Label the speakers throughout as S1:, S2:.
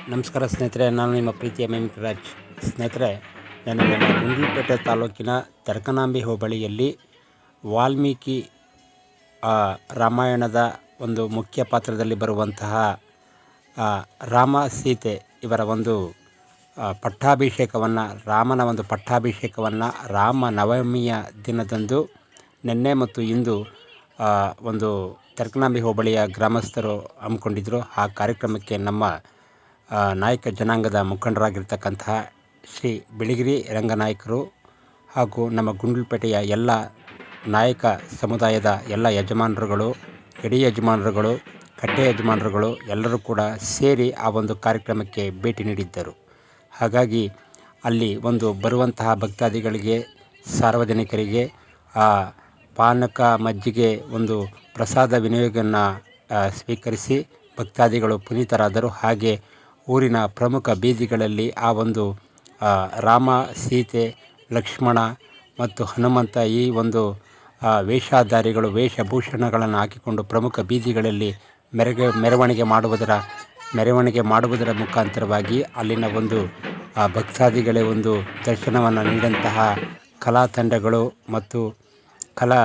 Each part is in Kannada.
S1: ನಮಸ್ಕಾರ ಸ್ನೇಹಿತರೆ, ನಾನು ನಿಮ್ಮ ಪ್ರೀತಿಯ ಮಿಮಿಕ್ರಾಜ್. ಸ್ನೇಹಿತರೆ, ನಾನು ನಮ್ಮ ಗುಂಡ್ಲುಪೇಟೆ ತಾಲೂಕಿನ ತರಕನಾಂಬಿ ಹೋಬಳಿಯಲ್ಲಿ ವಾಲ್ಮೀಕಿ ರಾಮಾಯಣದ ಒಂದು ಮುಖ್ಯ ಪಾತ್ರದಲ್ಲಿ ಬರುವಂತಹ ರಾಮ ಸೀತೆ ಇವರ ಒಂದು ರಾಮನ ಒಂದು ಪಟ್ಟಾಭಿಷೇಕವನ್ನು ರಾಮ ನವಮಿಯ ದಿನದಂದು ನಿನ್ನೆ ಮತ್ತು ಇಂದು ಒಂದು ತರಕನಾಂಬಿ ಹೋಬಳಿಯ ಗ್ರಾಮಸ್ಥರು ಹಮ್ಮಿಕೊಂಡಿದ್ದರು. ಆ ಕಾರ್ಯಕ್ರಮಕ್ಕೆ ನಮ್ಮ ನಾಯಕ ಜನಾಂಗದ ಮುಖಂಡರಾಗಿರ್ತಕ್ಕಂತಹ ಶ್ರೀ ಬಿಳಿಗಿರಿ ರಂಗನಾಯಕರು ಹಾಗೂ ನಮ್ಮ ಗುಂಡ್ಲುಪೇಟೆಯ ಎಲ್ಲ ನಾಯಕ ಸಮುದಾಯದ ಎಲ್ಲ ಯಜಮಾನರುಗಳು, ಗಡಿ ಯಜಮಾನರುಗಳು, ಕಟ್ಟೆ ಯಜಮಾನರುಗಳು ಎಲ್ಲರೂ ಕೂಡ ಸೇರಿ ಆ ಒಂದು ಕಾರ್ಯಕ್ರಮಕ್ಕೆ ಭೇಟಿ ನೀಡಿದ್ದರು. ಹಾಗಾಗಿ ಅಲ್ಲಿ ಒಂದು ಬರುವಂತಹ ಭಕ್ತಾದಿಗಳಿಗೆ, ಸಾರ್ವಜನಿಕರಿಗೆ ಪಾನಕ ಮಜ್ಜಿಗೆ ಒಂದು ಪ್ರಸಾದ ವಿನಿಯೋಗವನ್ನು ಸ್ವೀಕರಿಸಿ ಭಕ್ತಾದಿಗಳು ಪುನೀತರಾದರು. ಹಾಗೆ ಊರಿನ ಪ್ರಮುಖ ಬೀದಿಗಳಲ್ಲಿ ಆ ಒಂದು ರಾಮ, ಸೀತೆ, ಲಕ್ಷ್ಮಣ ಮತ್ತು ಹನುಮಂತ ಈ ಒಂದು ವೇಷಧಾರಿಗಳು ವೇಷಭೂಷಣಗಳನ್ನು ಹಾಕಿಕೊಂಡು ಪ್ರಮುಖ ಬೀದಿಗಳಲ್ಲಿ ಮೆರವಣಿಗೆ ಮಾಡುವುದರ ಮುಖಾಂತರವಾಗಿ ಅಲ್ಲಿನ ಒಂದು ಭಕ್ತಾದಿಗಳೇ ಒಂದು ದರ್ಶನವನ್ನು ನೀಡಿದಂತಹ ಕಲಾ ತಂಡಗಳು ಮತ್ತು ಕಲಾ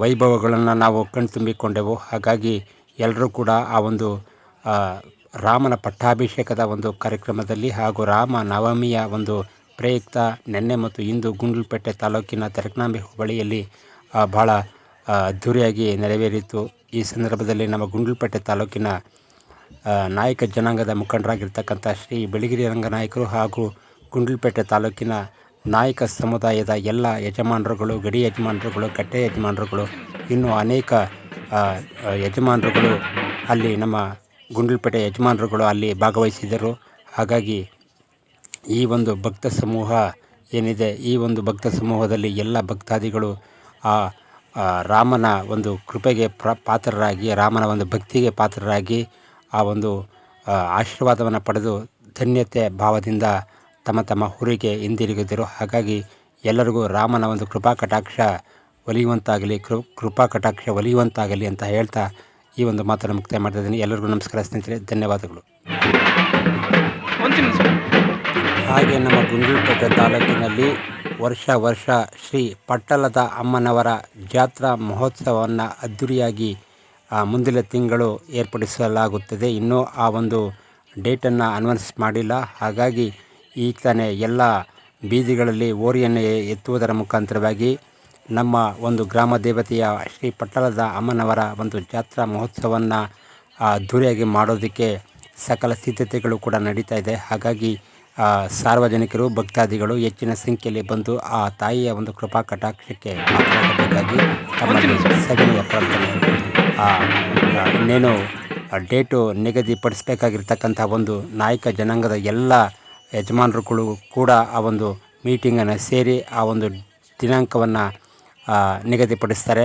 S1: ವೈಭವಗಳನ್ನು ನಾವು ಕಣ್ತುಂಬಿಕೊಂಡೆವು. ಹಾಗಾಗಿ ಎಲ್ಲರೂ ಕೂಡ ಆ ಒಂದು ರಾಮನ ಪಟ್ಟಾಭಿಷೇಕದ ಒಂದು ಕಾರ್ಯಕ್ರಮದಲ್ಲಿ ಹಾಗೂ ರಾಮ ನವಮಿಯ ಒಂದು ಪ್ರಯುಕ್ತ ನಿನ್ನೆ ಮತ್ತು ಇಂದು ಗುಂಡ್ಲುಪೇಟೆ ತಾಲೂಕಿನ ತರಕನಾಂಬಿ ಹೋಬಳಿಯಲ್ಲಿ ಭಾಳ ಅದ್ಧೂರಿಯಾಗಿ ನೆರವೇರಿತು. ಈ ಸಂದರ್ಭದಲ್ಲಿ ನಮ್ಮ ಗುಂಡ್ಲುಪೇಟೆ ತಾಲೂಕಿನ ನಾಯಕ ಜನಾಂಗದ ಮುಖಂಡರಾಗಿರ್ತಕ್ಕಂಥ ಶ್ರೀ ಬಿಳಿಗಿರಿ ರಂಗನಾಯಕರು ಹಾಗೂ ಗುಂಡ್ಲುಪೇಟೆ ತಾಲೂಕಿನ ನಾಯಕ ಸಮುದಾಯದ ಎಲ್ಲ ಯಜಮಾನರುಗಳು, ಗಡಿ ಯಜಮಾನರುಗಳು, ಕಟ್ಟೆ ಯಜಮಾನರುಗಳು, ಇನ್ನೂ ಅನೇಕ ಯಜಮಾನರುಗಳು ಅಲ್ಲಿ ನಮ್ಮ ಗುಂಡ್ಲುಪೇಟೆ ಯಜಮಾನರುಗಳು ಅಲ್ಲಿ ಭಾಗವಹಿಸಿದರು. ಹಾಗಾಗಿ ಈ ಒಂದು ಭಕ್ತ ಸಮೂಹ ಏನಿದೆ, ಈ ಒಂದು ಭಕ್ತ ಸಮೂಹದಲ್ಲಿ ಎಲ್ಲ ಭಕ್ತಾದಿಗಳು ರಾಮನ ಒಂದು ಕೃಪೆಗೆ ಪಾತ್ರರಾಗಿ, ರಾಮನ ಒಂದು ಭಕ್ತಿಗೆ ಪಾತ್ರರಾಗಿ ಆ ಒಂದು ಆಶೀರ್ವಾದವನ್ನು ಪಡೆದು ಧನ್ಯತೆ ಭಾವದಿಂದ ತಮ್ಮ ತಮ್ಮ ಊರಿಗೆ ಹಿಂದಿರುಗಿದರು. ಹಾಗಾಗಿ ಎಲ್ಲರಿಗೂ ರಾಮನ ಒಂದು ಕೃಪಾ ಕಟಾಕ್ಷ ಒಲಿಯುವಂತಾಗಲಿ ಅಂತ ಹೇಳ್ತಾ ಈ ಒಂದು ಮಾತನ್ನು ಮುಕ್ತಾಯ ಮಾಡ್ತಾಯಿದ್ದೀನಿ. ಎಲ್ಲರಿಗೂ ನಮಸ್ಕಾರ ಸ್ನೇಹಿತರೆ, ಧನ್ಯವಾದಗಳು. ಹಾಗೆ ನಮ್ಮ ಗುಂಡ್ಲುಪೇಟೆ ತಾಲೂಕಿನಲ್ಲಿ ವರ್ಷ ಶ್ರೀ ಪಟ್ಟಲದ ಅಮ್ಮನವರ ಜಾತ್ರಾ ಮಹೋತ್ಸವವನ್ನು ಅದ್ಧೂರಿಯಾಗಿ ಮುಂದಿನ ತಿಂಗಳು ಏರ್ಪಡಿಸಲಾಗುತ್ತದೆ. ಇನ್ನೂ ಆ ಒಂದು ಡೇಟನ್ನು ಅನೌನ್ಸ್ ಮಾಡಿಲ್ಲ. ಹಾಗಾಗಿ ಈಗ ತಾನೇ ಎಲ್ಲ ಬೀದಿಗಳಲ್ಲಿ ಓರಿಯನ್ನು ಎತ್ತುವುದರ ಮುಖಾಂತರವಾಗಿ ನಮ್ಮ ಒಂದು ಗ್ರಾಮ ದೇವತೆಯ ಶ್ರೀ ಪಟ್ಟಲದ ಅಮ್ಮನವರ ಒಂದು ಜಾತ್ರಾ ಮಹೋತ್ಸವವನ್ನು ಅದ್ಧೂರಿಯಾಗಿ ಮಾಡೋದಕ್ಕೆ ಸಕಲ ಸಿದ್ಧತೆಗಳು ಕೂಡ ನಡೀತಾ ಇದೆ. ಹಾಗಾಗಿ ಸಾರ್ವಜನಿಕರು, ಭಕ್ತಾದಿಗಳು ಹೆಚ್ಚಿನ ಸಂಖ್ಯೆಯಲ್ಲಿ ಬಂದು ಆ ತಾಯಿಯ ಒಂದು ಕೃಪಾ ಕಟಾಕ್ಷಕ್ಕೆ ಪಾತ್ರರಾಗಬೇಕಾಗಿ ತಮ್ಮಲ್ಲಿ ಸವಿನಯ ಪ್ರಾರ್ಥನೆ. ಇನ್ನೇನು ಡೇಟು ನಿಗದಿಪಡಿಸಬೇಕಾಗಿರ್ತಕ್ಕಂಥ ಒಂದು ನಾಯಕ ಜನಾಂಗದ ಎಲ್ಲ ಯಜಮಾನರುಗಳು ಕೂಡ ಆ ಒಂದು ಮೀಟಿಂಗನ್ನು ಸೇರಿ ಆ ಒಂದು ದಿನಾಂಕವನ್ನು ನಿಗದಿಪಡಿಸ್ತಾರೆ.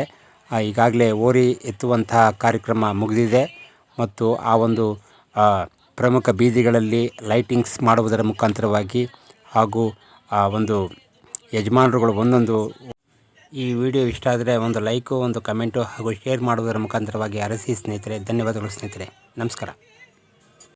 S1: ಈಗಾಗಲೇ ಓರಿ ಎತ್ತುವಂತಹ ಕಾರ್ಯಕ್ರಮ ಮುಗಿದಿದೆ ಮತ್ತು ಆ ಒಂದು ಪ್ರಮುಖ ಬೀದಿಗಳಲ್ಲಿ ಲೈಟಿಂಗ್ಸ್ ಮಾಡುವುದರ ಮುಖಾಂತರವಾಗಿ ಹಾಗೂ ಆ ಒಂದು ಯಜಮಾನರುಗಳು ಒಂದೊಂದು ಈ ವಿಡಿಯೋ ಇಷ್ಟ ಆದರೆ ಒಂದು ಲೈಕು, ಒಂದು ಕಮೆಂಟು ಹಾಗೂ ಶೇರ್ ಮಾಡುವುದರ ಮುಖಾಂತರವಾಗಿ ಹರಸಿ ಸ್ನೇಹಿತರೆ. ಧನ್ಯವಾದಗಳು ಸ್ನೇಹಿತರೆ, ನಮಸ್ಕಾರ.